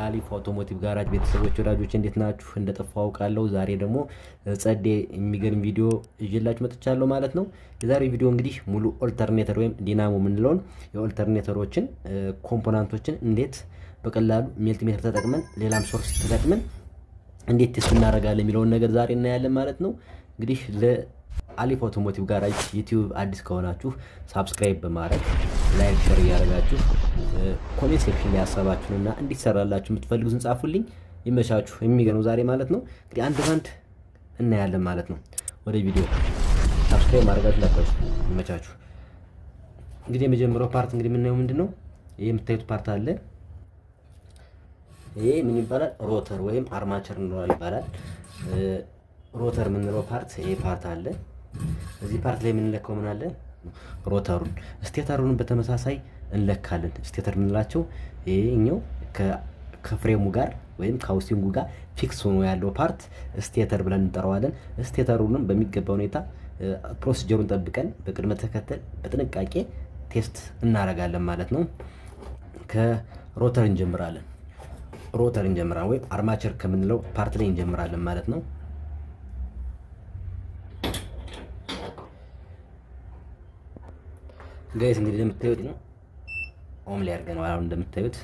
የአሊፍ አውቶሞቲቭ ጋራጅ ቤተሰቦች ወዳጆች እንዴት ናችሁ? እንደጠፋው አውቃለሁ። ዛሬ ደግሞ ጸዴ የሚገርም ቪዲዮ ይዤላችሁ መጥቻለሁ ማለት ነው። የዛሬው ቪዲዮ እንግዲህ ሙሉ ኦልተርኔተር ወይም ዲናሞ የምንለውን የኦልተርኔተሮችን ኮምፖናንቶችን እንዴት በቀላሉ ሜልቲሜትር ተጠቅመን ሌላም ሶርስ ተጠቅመን እንዴት ቴስት እናደርጋለን የሚለውን ነገር ዛሬ እናያለን ማለት ነው። እንግዲህ ለአሊፍ አውቶሞቲቭ ጋራጅ ዩቲዩብ አዲስ ከሆናችሁ ሳብስክራይብ በማድረግ ላይክ ሼር እያደረጋችሁ ኮሜንት ሴክሽን ላይ ሀሳባችሁንና እንዲሰራላችሁ የምትፈልጉትን ጻፉልኝ። ይመቻችሁ። የሚገርመው ዛሬ ማለት ነው እንግዲህ አንድ ባንድ እናያለን ማለት ነው። ወደ ቪዲዮ ሳብስክራይብ ማድረጋችሁ እንዳትረሱ። ይመቻችሁ። እንግዲህ የመጀመሪያው ፓርት እንግዲህ የምናየው ምንድነው? ይሄ የምታዩት ፓርት አለ። ይሄ ምን ይባላል? ሮተር ወይም አርማቸር ይባላል። ሮተር የምንለው ፓርት ይሄ ፓርት አለ። እዚህ ፓርት ላይ የምንለካው ምን አለ? ሮተሩን። ስቴተሩን በተመሳሳይ እንለካለን። ስቴተር የምንላቸው ይሄኛው ከፍሬሙ ጋር ወይም ከሃውሲንጉ ጋር ፊክስ ሆኖ ያለው ፓርት ስቴተር ብለን እንጠራዋለን። ስቴተሩንም በሚገባ ሁኔታ ፕሮሲጀሩን ጠብቀን በቅድመ ተከተል በጥንቃቄ ቴስት እናደርጋለን ማለት ነው። ከሮተር እንጀምራለን። ወይም አርማቸር ከምንለው ፓርት ላይ እንጀምራለን ማለት ነው። ጋይስ እንግዲህ እንደምታዩት ነው ኦም ላይ አድርገናል። አሁን እንደምታዩት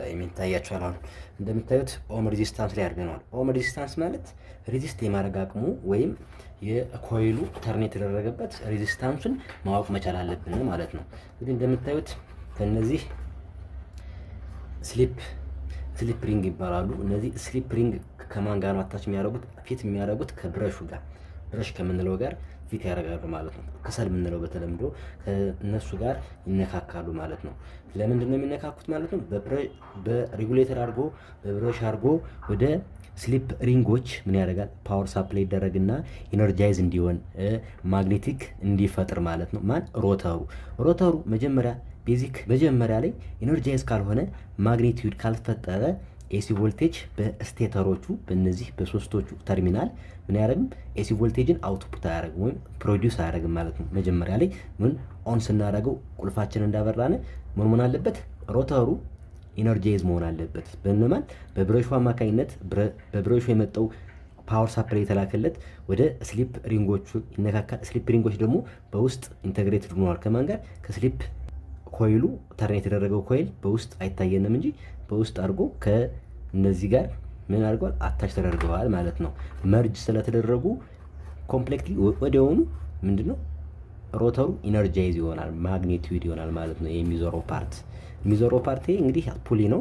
የሚታያችኋል። አሁን እንደምታዩት ኦም ሬዚስታንስ ላይ አድርገናል። ኦም ሬዚስታንስ ማለት ሬዚስት የማድረግ አቅሙ ወይም የኮይሉ ተርን የተደረገበት ሬዚስታንሱን ማወቅ መቻል አለብን ማለት ነው። እንግዲህ እንደምታዩት ከነዚህ ስሊፕ ሪንግ ይባላሉ። እነዚህ ስሊፕ ሪንግ ከማን ጋር አታች የሚያደርጉት? ፊት የሚያደርጉት ከብረሹ ጋር ብረሽ ከምንለው ጋር ፊት ያደርጋሉ ማለት ነው። ከሰል የምንለው በተለምዶ ከነሱ ጋር ይነካካሉ ማለት ነው። ለምንድን ነው የሚነካኩት ማለት ነው? በሬጉሌተር አድርጎ በብረሽ አድርጎ ወደ ስሊፕ ሪንጎች ምን ያደርጋል? ፓወር ሳፕላይ ይደረግና ኢነርጃይዝ እንዲሆን ማግኔቲክ እንዲፈጥር ማለት ነው። ማን? ሮተሩ መጀመሪያ ላይ ኢነርጃይዝ ካልሆነ ማግኔቲዩድ ካልፈጠረ ኤሲ ቮልቴጅ በስቴተሮቹ በእነዚህ በሶስቶቹ ተርሚናል ምን ያደርግም? ኤሲ ቮልቴጅን አውትፑት አያደርግም ወይም ፕሮዲውስ አያደርግም ማለት ነው። መጀመሪያ ላይ ምን ኦን ስናደርገው ቁልፋችን እንዳበራነ ምን አለበት? ሮተሩ ኢነርጃይዝ መሆን አለበት። በእነማን? በብረሹ አማካኝነት በብረሹ የመጣው ፓወር ሳፕላይ የተላከለት ወደ ስሊፕ ሪንጎቹ ይነካካል። ስሊፕ ሪንጎች ደግሞ በውስጥ ኢንተግሬትድ ሆነዋል። ከማን ጋር? ከስሊፕ ኮይሉ ተርን የተደረገው ኮይል በውስጥ አይታየንም እንጂ በውስጥ አድርጎ ከነዚህ ጋር ምን አድርገዋል? አታች ተደርገዋል ማለት ነው። መርጅ ስለተደረጉ ኮምፕሌክትሊ ወዲያውኑ ምንድነው ሮተሩ ኢነርጃይዝ ይሆናል፣ ማግኔቲዩድ ይሆናል ማለት ነው። የሚዞረው ፓርት እንግዲህ ፑሊ ነው።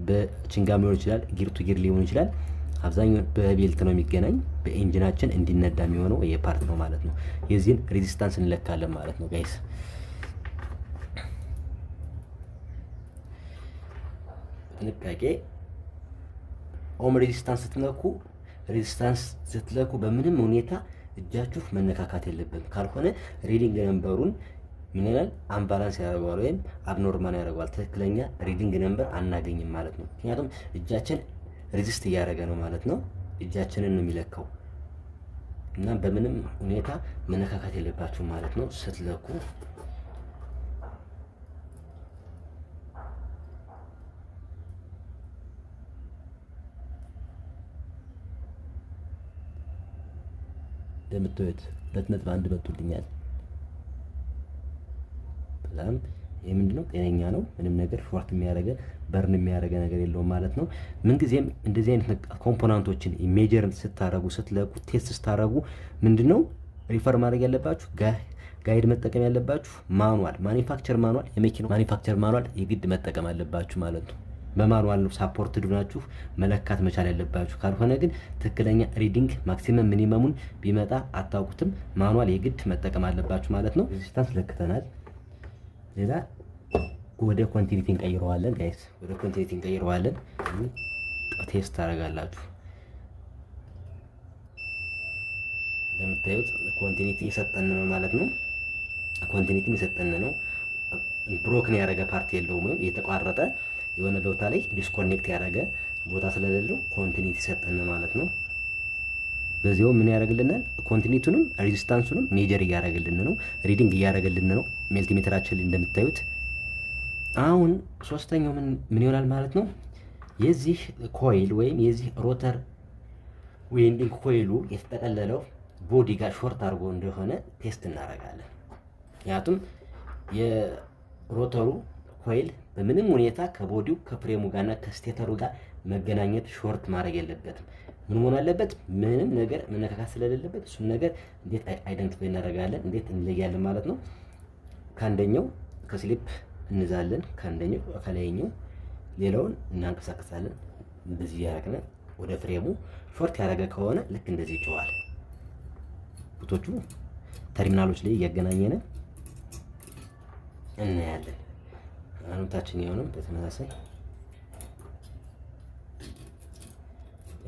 በችንጋም ሊሆን ይችላል፣ ጊር ቱ ጊር ሊሆን ይችላል። አብዛኛው በቤልት ነው የሚገናኝ። በኢንጂናችን እንዲነዳ የሚሆነው ይሄ ፓርት ነው ማለት ነው። የዚህን ሬዚስታንስ እንለካለን ማለት ነው ጋይስ። ጥንቃቄ ኦም ሬዚስታንስ ስትለኩ በምንም ሁኔታ እጃችሁ መነካካት የለበትም። ካልሆነ ሪዲንግ ነምበሩን ምን ይላል? አምባላንስ ያደርገዋል ወይም አብኖርማል ያደርገዋል። ትክክለኛ ሪዲንግ ነምበር አናገኝም ማለት ነው። ምክንያቱም እጃችን ሬዚስት እያደረገ ነው ማለት ነው። እጃችንን ነው የሚለካው እና በምንም ሁኔታ መነካካት የለባችሁ ማለት ነው ስትለኩ። እንደምታዩት 2.1 መጥቶልኛል። በጣም ይሄ ምንድነው? ጤነኛ ነው። ምንም ነገር ሾርት የሚያደርገ በርን የሚያደርገ ነገር የለውም ማለት ነው። ምንጊዜም እንደዚህ አይነት ኮምፖናንቶችን ሜጀር ስትለቁ ቴስት ስታደርጉ ምንድነው ሪፈር ማድረግ ያለባችሁ? ጋይድ መጠቀም ያለባችሁ ማኒፋክቸር ማኑዋል፣ የመኪናው ማኒፋክቸር ማኑዋል የግድ መጠቀም አለባችሁ ማለት ነው። በማኑዋል ነው ሳፖርትድ ሆናችሁ መለካት መቻል ያለባችሁ። ካልሆነ ግን ትክክለኛ ሪዲንግ ማክሲመም ሚኒመሙን ቢመጣ አታውቁትም። ማኑዋል የግድ መጠቀም አለባችሁ ማለት ነው። ሬዚስታንስ ለክተናል። ሌላ ወደ ኮንቲኒቲ እንቀይረዋለን ጋይስ። ቴስት ታደርጋላችሁ። እንደምታዩት ኮንቲኒቲ የሰጠን ነው ማለት ነው። ኮንቲኒቲ የሰጠን ነው። ብሮክን ያደረገ ፓርት የለውም። የተቋረጠ የሆነ ቦታ ላይ ዲስኮኔክት ያደረገ ቦታ ስለሌለው ኮንቲኒቲ ሰጠን ማለት ነው። በዚያው ምን ያደርግልናል? ኮንቲኒቲውንም ሬዚስታንሱንም ሜጀር እያደረገልን ነው፣ ሪዲንግ እያደረገልን ነው። ሜልቲሜትራችን እንደምታዩት አሁን ሶስተኛው ምን ይሆናል ማለት ነው? የዚህ ኮይል ወይም የዚህ ሮተር ዊንዲንግ ኮይሉ የተጠቀለለው ቦዲ ጋር ሾርት አድርጎ እንደሆነ ቴስት እናደርጋለን። ምክንያቱም የሮተሩ ኮይል በምንም ሁኔታ ከቦዲው ከፍሬሙ ጋርና ከስቴተሩ ጋር መገናኘት ሾርት ማድረግ የለበትም። ምን መሆን አለበት? ምንም ነገር መነካካት ስለሌለበት እሱን ነገር እንዴት አይደንቲፋይ እናደርጋለን? እንዴት እንለያለን ማለት ነው? ከአንደኛው ከስሊፕ እንዛለን፣ ከአንደኛው ከላይኛው ሌላውን እናንቀሳቀሳለን። እንደዚህ ያደረግን ወደ ፍሬሙ ሾርት ያደረገ ከሆነ ልክ እንደዚህ ይጮሃል። ቡቶቹ ተርሚናሎች ላይ እያገናኘን እናያለን። አሁን ታችኛውንም በተመሳሳይ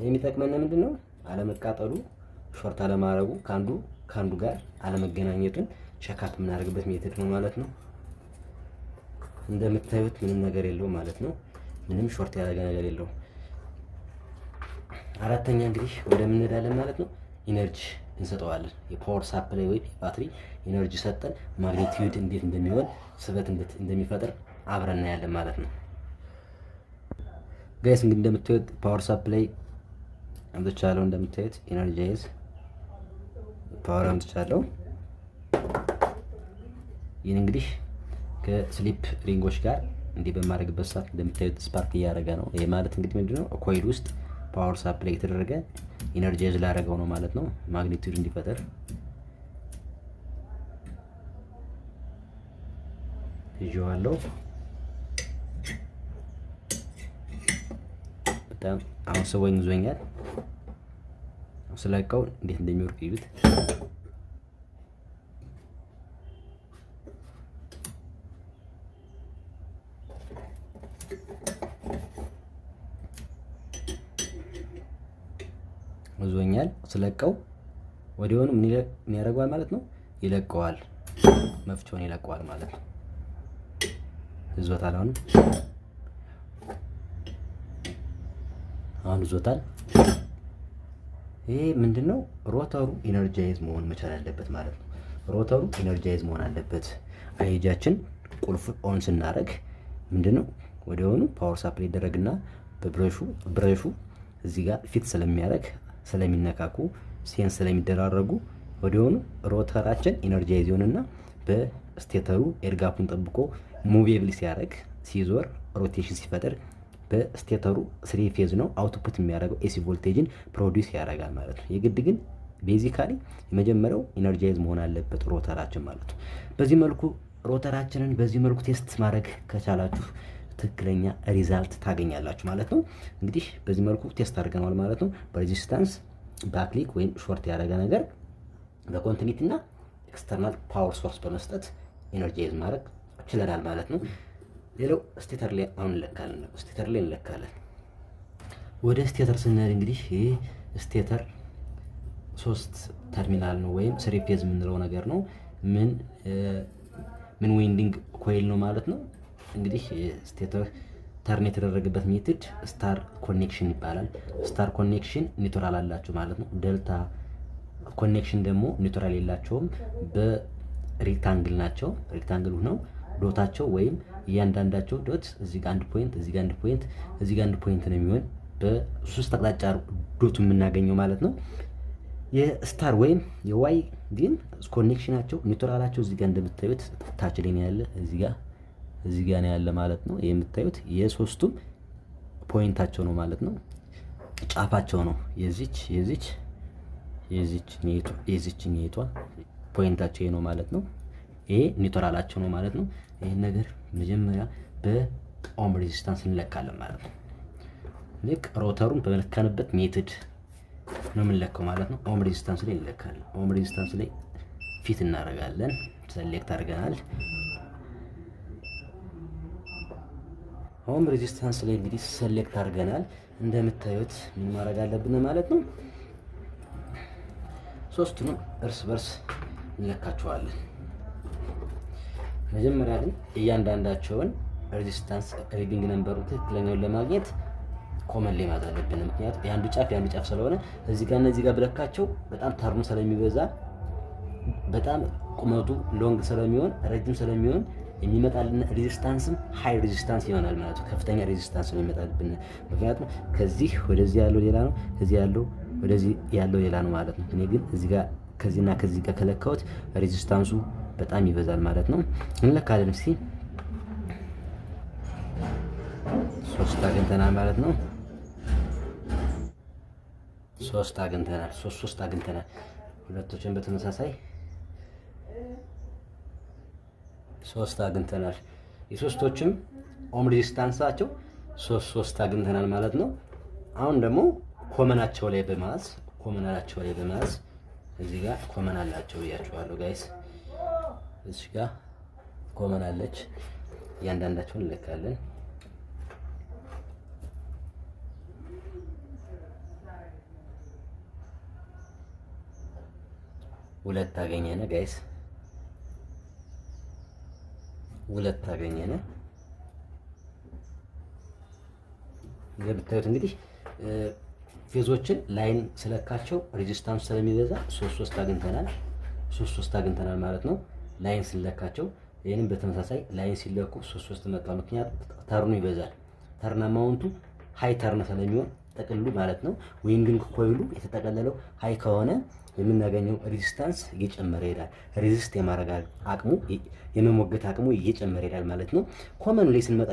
የሚጠቅመን ምንድን ነው? አለመቃጠሉ፣ ሾርት አለማድረጉ፣ ከአንዱ ጋር አለመገናኘቱን ቼክአፕ የምናደርግበት ሜተድ ነው ማለት ነው። እንደምታዩት ምንም ነገር የለውም ማለት ነው። ምንም ሾርት ያደረገ ነገር የለውም። አራተኛ እንግዲህ ወደ ምን እንሄዳለን ማለት ነው? ኢነርጂ እንሰጠዋለን። የፓወር ሳፕላይ ወይ ባትሪ ኢነርጂ ሰጠን ማግኔቲዩድ እንዴት እንደሚሆን ስበት እንዴት እንደሚፈጥር አብረን እናያለን ማለት ነው። ጋይስ እንግዲህ እንደምታዩት ፓወር ሳፕላይ አምጥቻለሁ። እንደምታዩት ኢነርጃይዝ ፓወር አምጥቻለሁ። ይህን እንግዲህ ከስሊፕ ሪንጎች ጋር እንዲህ በማድረግበት ሰዓት እንደምታዩት ስፓርክ እያደረገ ነው። ይሄ ማለት እንግዲህ ምንድነው? ኮይል ውስጥ ፓወር ሳፕላይ የተደረገ ኢነርጃይዝ ላደረገው ነው ማለት ነው፣ ማግኒቲዩድ እንዲፈጠር። ይዤዋለሁ። በጣም አሁን ስቦኝ ይዞኛል። ስለቀው እንዴት እንደሚወርቅ ይዩት። ይዞኛል። ስለቀው ወዲያውኑ ምን ያደርገዋል ማለት ነው? ይለቀዋል። መፍቻውን ይለቀዋል ማለት ነው። ይዞታል። አሁን ይዞታል። ይሄ ምንድነው? ሮተሩ ኢነርጃይዝ መሆን መቻል አለበት ማለት ነው። ሮተሩ ኢነርጃይዝ መሆን አለበት። አይጃችን ቁልፍ ኦን ስናደርግ ምንድነው? ወዲያውኑ ፓወር ሳፕላይ ይደረግና በብረሹ እዚህ ጋር ፊት ስለሚያደርግ ስለሚነካኩ ሴንስ ስለሚደራረጉ ወዲያውኑ ሮተራችን ኢነርጃይዝ ይሆንና በስቴተሩ ኤርጋፑን ጠብቆ ሙቬብል ሲያደርግ ሲዞር ሮቴሽን ሲፈጠር በስቴተሩ 3 ፌዝ ነው አውትፑት የሚያደርገው ኤሲ ቮልቴጅን ፕሮዲዩስ ያደርጋል ማለት ነው። የግድ ግን ቤዚካሊ የመጀመሪያው ኢነርጃይዝ መሆን አለበት ሮተራችን ማለት ነው። በዚህ መልኩ ሮተራችንን በዚህ መልኩ ቴስት ማድረግ ከቻላችሁ ትክክለኛ ሪዛልት ታገኛላችሁ ማለት ነው። እንግዲህ በዚህ መልኩ ቴስት አድርገናል ማለት ነው። በሬዚስታንስ ባክሊክ ወይም ሾርት ያደረገ ነገር በኮንቲኒቲ እና ኤክስተርናል ፓወር ሶርስ በመስጠት ኢነርጃይዝ ማድረግ ችለናል ማለት ነው። ሌላው ስቴተር ላይ አሁን እንለካለን። ስቴተር ላይ እንለካለን። ወደ ስቴተር ስንሄድ እንግዲህ ይሄ ስቴተር 3 ተርሚናል ነው ወይም 3 ፌዝ የምንለው ነገር ነው። ምን ዊንዲንግ ኮይል ነው ማለት ነው። እንግዲህ ስቴተር ተርን የተደረገበት ሜትድ ስታር ኮኔክሽን ይባላል። ስታር ኮኔክሽን ኒውትራል አላቸው ማለት ነው። ዴልታ ኮኔክሽን ደግሞ ኒውትራል የላቸውም፣ በሬክታንግል ናቸው። ሬክታንግል ሆነው ዶታቸው ወይም እያንዳንዳቸው ዶት እዚህ ጋር አንድ ፖይንት፣ እዚህ ጋር አንድ ፖይንት፣ እዚህ ጋር አንድ ፖይንት ነው የሚሆን በሶስት አቅጣጫ ዶቱ የምናገኘው ማለት ነው። የስታር ወይም የዋይ ግን ኮኔክሽናቸው ኒውትራላቸው እዚህ ጋር እንደምታዩት ታች ላይ ነው ያለ፣ እዚህ ጋር ነው ያለ ማለት ነው። የምታዩት የሶስቱም ፖይንታቸው ነው ማለት ነው። ጫፋቸው ነው የዚች ኔቷ ፖይንታቸው ነው ማለት ነው። ይሄ ኒውትራላቸው ነው ማለት ነው። ይሄን ነገር መጀመሪያ በኦም ሬዚስታንስ እንለካለን ማለት ነው። ልክ ሮተሩን በመለካንበት ሜትድ ነው የምንለካው ማለት ነው። ኦም ሬዚስታንስ ላይ እንለካለን። ኦም ሬዚስታንስ ላይ ፊት እናደርጋለን። ሰሌክት አድርገናል። ኦም ሬዚስታንስ ላይ እንግዲህ ሰሌክት አድርገናል። እንደምታዩት ምን ማድረግ አለብን ማለት ነው። ሶስቱንም እርስ በርስ እንለካቸዋለን። መጀመሪያ ግን እያንዳንዳቸውን ሬዚስታንስ ሪዲንግ ነምበሩን ትክክለኛውን ለማግኘት ኮመን ላይ ማድረግ አለብን። ምክንያቱም የአንዱ ጫፍ ስለሆነ እዚህ ጋር እነዚህ ጋር ብለካቸው በጣም ተርሙ ስለሚበዛ በጣም ቁመቱ ሎንግ ስለሚሆን ረጅም ስለሚሆን የሚመጣልን ሬዚስታንስም ሃይ ሬዚስታንስ ይሆናል ማለት ነው። ከፍተኛ ሬዚስታንስ ነው የሚመጣልን። ምክንያቱም ከዚህ ወደዚህ ያለው ሌላ ነው፣ ከዚህ ያለው ወደዚህ ያለው ሌላ ነው ማለት ነው። እኔ ግን እዚህ ጋር ከዚህና ከዚህ ጋር ከለካሁት ሬዚስታንሱ በጣም ይበዛል ማለት ነው። እንለካለን እስኪ 3 አግኝተናል ማለት ነው። 3 አግኝተናል። 3 አግኝተናል። ሁለቶችን በተመሳሳይ 3 አግኝተናል። የሶስቶችም ኦም ሬዚስታንሳቸው 3 አግኝተናል ማለት ነው። አሁን ደግሞ ኮመናቸው ላይ በመያዝ እዚህ ጋር ኮመን አላቸው ብያችኋለሁ ጋይስ። እዚህ ጋር ኮመን አለች። እያንዳንዳቸውን እንለካለን። ሁለት አገኘነ ጋይስ፣ 2 አገኘነ። እንደምታዩት እንግዲህ ፌዞችን ላይን ስለካቸው ሬዚስታንስ ስለሚበዛ 3 አግኝተናል። 3 አግኝተናል ማለት ነው። ላይን ስለካቸው ይሄንን በተመሳሳይ ላይን ሲለኩ 3 መጣ። ምክንያቱም ተርኑ ይበዛል። ተርን አማውንቱ ሃይ ተርን ስለሚሆን ጥቅሉ ማለት ነው። ዊንዲንግ ኮይሉ የተጠቀለለው ሃይ ከሆነ የምናገኘው ሬዚስታንስ እየጨመረ ይሄዳል። ሬዚስት የማድረግ አቅሙ የመሞገት አቅሙ እየጨመረ ይሄዳል ማለት ነው። ኮመን ላይ ስንመጣ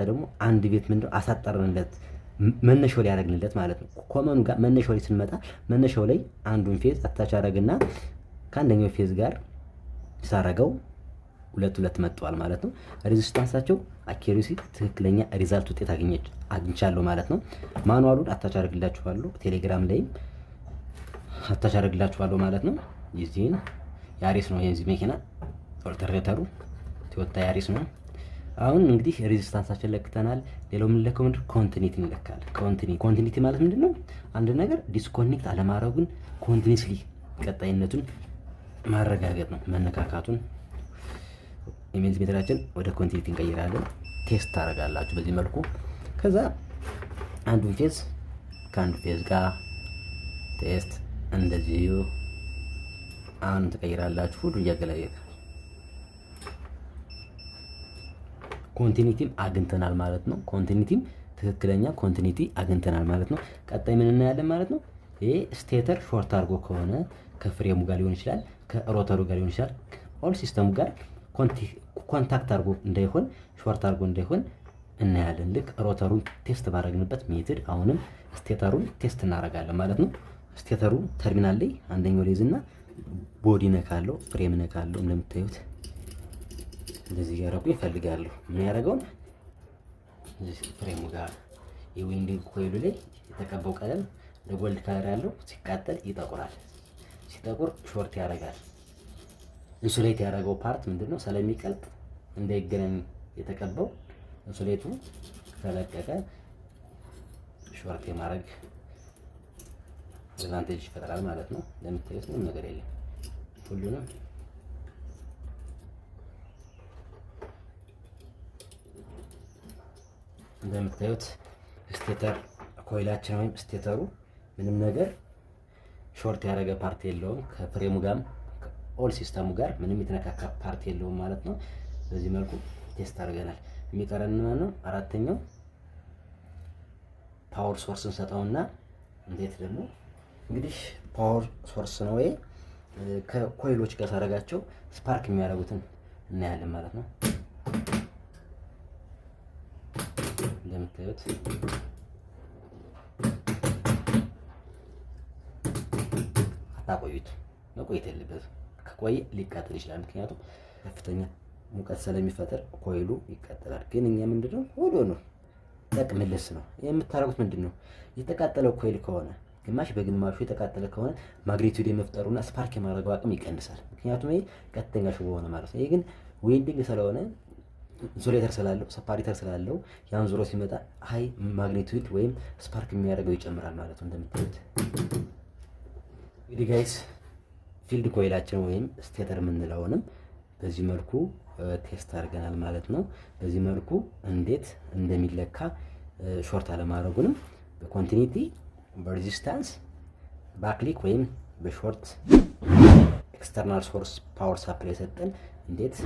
ደግሞ አንድ ቤት ምንድነው አሳጠርንለት መነሻው ላይ ያደረግንለት ማለት ነው። ኮመኑ ጋር መነሻው ላይ ስንመጣ መነሻው ላይ አንዱን ፌዝ አታች አደረግና ከአንደኛው ፌዝ ጋር ሳረገው 2 መጥቷል ማለት ነው። ሬዚስታንሳቸው አኪዩሬሲ ትክክለኛ ሪዛልት ውጤት አግኝቻለሁ ማለት ነው። ማኑዋሉን አታች አደርግላችኋለሁ፣ ቴሌግራም ላይም አታች አደርግላችኋለሁ ማለት ነው። የዚህን ያሪስ ነው የዚህ መኪና ኦልተርኔተሩ ቶዮታ ያሪስ ነው። አሁን እንግዲህ ሬዚስታንሳችን ለክተናል። ሌላው ምን ለከው ምንድነው ኮንቲኒቲ እንለካለን። ኮንቲኒቲ ማለት ምንድነው? አንድ ነገር ዲስኮኔክት አለማድረጉን ኮንቲኒስሊ ቀጣይነቱን ማረጋገጥ ነው። መነካካቱን ኢሜል ሜትራችን ወደ ኮንቲኒቲ እንቀይራለን። ቴስት ታደርጋላችሁ በዚህ መልኩ። ከዛ አንዱን ፌዝ ከአንዱ ፌዝ ጋር ቴስት እንደዚሁ አሁን ትቀይራላችሁ። ሁሉ እያገላየት ኮንቲኒቲም አግኝተናል ማለት ነው። ኮንቲኒቲም ትክክለኛ ኮንቲኒቲ አግኝተናል ማለት ነው። ቀጣይ ምን እናያለን ማለት ነው? ይሄ ስቴተር ሾርት አድርጎ ከሆነ ከፍሬሙ ጋር ሊሆን ይችላል፣ ከሮተሩ ጋር ሊሆን ይችላል፣ ኦል ሲስተሙ ጋር ኮንታክት አድርጎ እንዳይሆን ሾርት አድርጎ እንዳይሆን እናያለን። ልክ ሮተሩን ቴስት ባደረግንበት ሜትድ አሁንም ስቴተሩን ቴስት እናደርጋለን ማለት ነው። ስቴተሩ ተርሚናል ላይ አንደኛው ሌዝና ቦዲ ነካለው፣ ፍሬም ነካለው። እንደምታዩት እንደዚህ ያረቁ ይፈልጋሉ። ምን ያደርገውን ፍሬሙ ጋር የዊንዲንግ ኮይሉ ላይ የተቀባው ቀለም ለጎልድ ካለር ያለው ሲቃጠል ይጠቁራል። ሲጠቁር ሾርት ያደርጋል። ኢንሱሌት ያደረገው ፓርት ምንድነው? ስለሚቀልጥ እንዳይገናኝ የተቀባው ኢንሱሌቱ ተለቀቀ ሾርት የማድረግ አድቫንቴጅ ይፈጥራል ማለት ነው። ለምታዩት ምንም ነገር የለም። ሁሉንም እንደምታዩት ስቴተር ኮይላችን ወይም ስቴተሩ ምንም ነገር ሾርት ያደረገ ፓርት የለውም። ከፍሬሙ ጋር ኦል ሲስተሙ ጋር ምንም የተነካካ ፓርት የለውም ማለት ነው። በዚህ መልኩ ቴስት አድርገናል። የሚቀረን ማለት ነው አራተኛው ፓወር ሶርስ እንሰጠውና እንዴት ደግሞ እንግዲህ ፓወር ሶርስ ነው ወይ ከኮይሎች ጋር ሳረጋቸው ስፓርክ የሚያደርጉትን እናያለን ማለት ነው። እንደምታዩት አታቆዩት፣ መቆየት የለበትም። ከቆየ ሊቃጠል ይችላል። ምክንያቱም ከፍተኛ ሙቀት ስለሚፈጠር ኮይሉ ይቃጠላል። ግን እኛ ምንድነው ሆዶ ነው ጠቅምልስ ነው የምታረጉት። ምንድነው የተቃጠለው ኮይል ከሆነ ግማሽ በግማሹ የተቃጠለ ከሆነ ማግኔቲዩድ የመፍጠሩና ስፓርክ የማድረጉ አቅም ይቀንሳል። ምክንያቱም ይሄ ቀጥተኛ ሽቦ ሆነ ማለት ነው። ይሄ ግን ዌልዲንግ ስለሆነ ኢንሱሌተር ስላለው ሰፓሬተር ስላለው ያን ዙሮ ሲመጣ ሃይ ማግኔቲዩድ ወይም ስፓርክ የሚያደርገው ይጨምራል ማለት ነው። እንደምታዩት እንግዲህ ጋይስ ፊልድ ኮይላችን ወይም ስቴተር የምንለውንም በዚህ መልኩ ቴስት አድርገናል ማለት ነው። በዚህ መልኩ እንዴት እንደሚለካ ሾርት አለማድረጉንም በኮንቲኒቲ በሬዚስታንስ ባክሊክ ወይም በሾርት ኤክስተርናል ሶርስ ፓወር ሳፕላይ ሰጠን እንዴት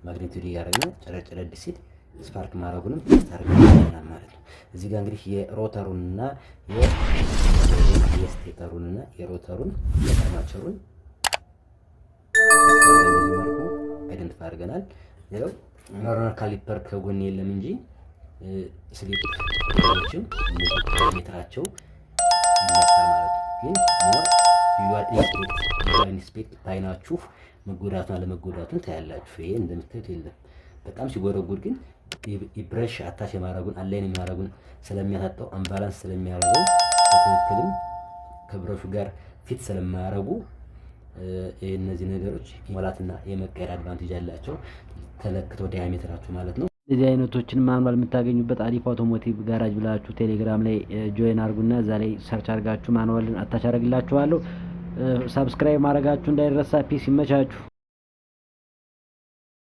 ማግኔቲዩድ እያደረግን ጨረጨረድ ሲል ስፓርክ ማድረጉንም ቴስት አድርገናል ማለት ነው። እዚህ ጋር እንግዲህ የሮተሩንና የስቴተሩንና የሮተሩን የአርማቸሩን መልኩ አይደንቲፋይ አድርገናል። ሌላው ኖርማል ካሊፐር ከጎን የለም እንጂ ስሊፕ ሮችም ሜትራቸው ይለካል ማለት ነው። ግን ሞር ቪዥዋል ኢንስፔክት ባይናችሁ መጎዳቱን አለመጎዳቱን ታያላችሁ። ይሄ እንደምታዩት የለም። በጣም ሲጎረጉር ግን ብረሽ አታች የማድረጉን አላይን የሚያደርጉን ስለሚያሳጣው አምባላንስ ስለሚያደርገው በትክክልም ከብረሹ ጋር ፊት ስለማያደርጉ እነዚህ ነገሮች ሞላትና የመቀየር አድቫንቴጅ አላቸው ተለክተው ዲያሜትራቸው ማለት ነው። እዚህ አይነቶችን ማኑዋል የምታገኙበት አሪፍ አውቶሞቲቭ ጋራጅ ብላችሁ ቴሌግራም ላይ ጆይን አድርጉና እዛ ላይ ሰርች አድርጋችሁ ማኑዋልን አታች አደርግላችኋለሁ። ሰብስክራይብ ማድረጋችሁ እንዳይረሳ። ፒስ ይመቻችሁ።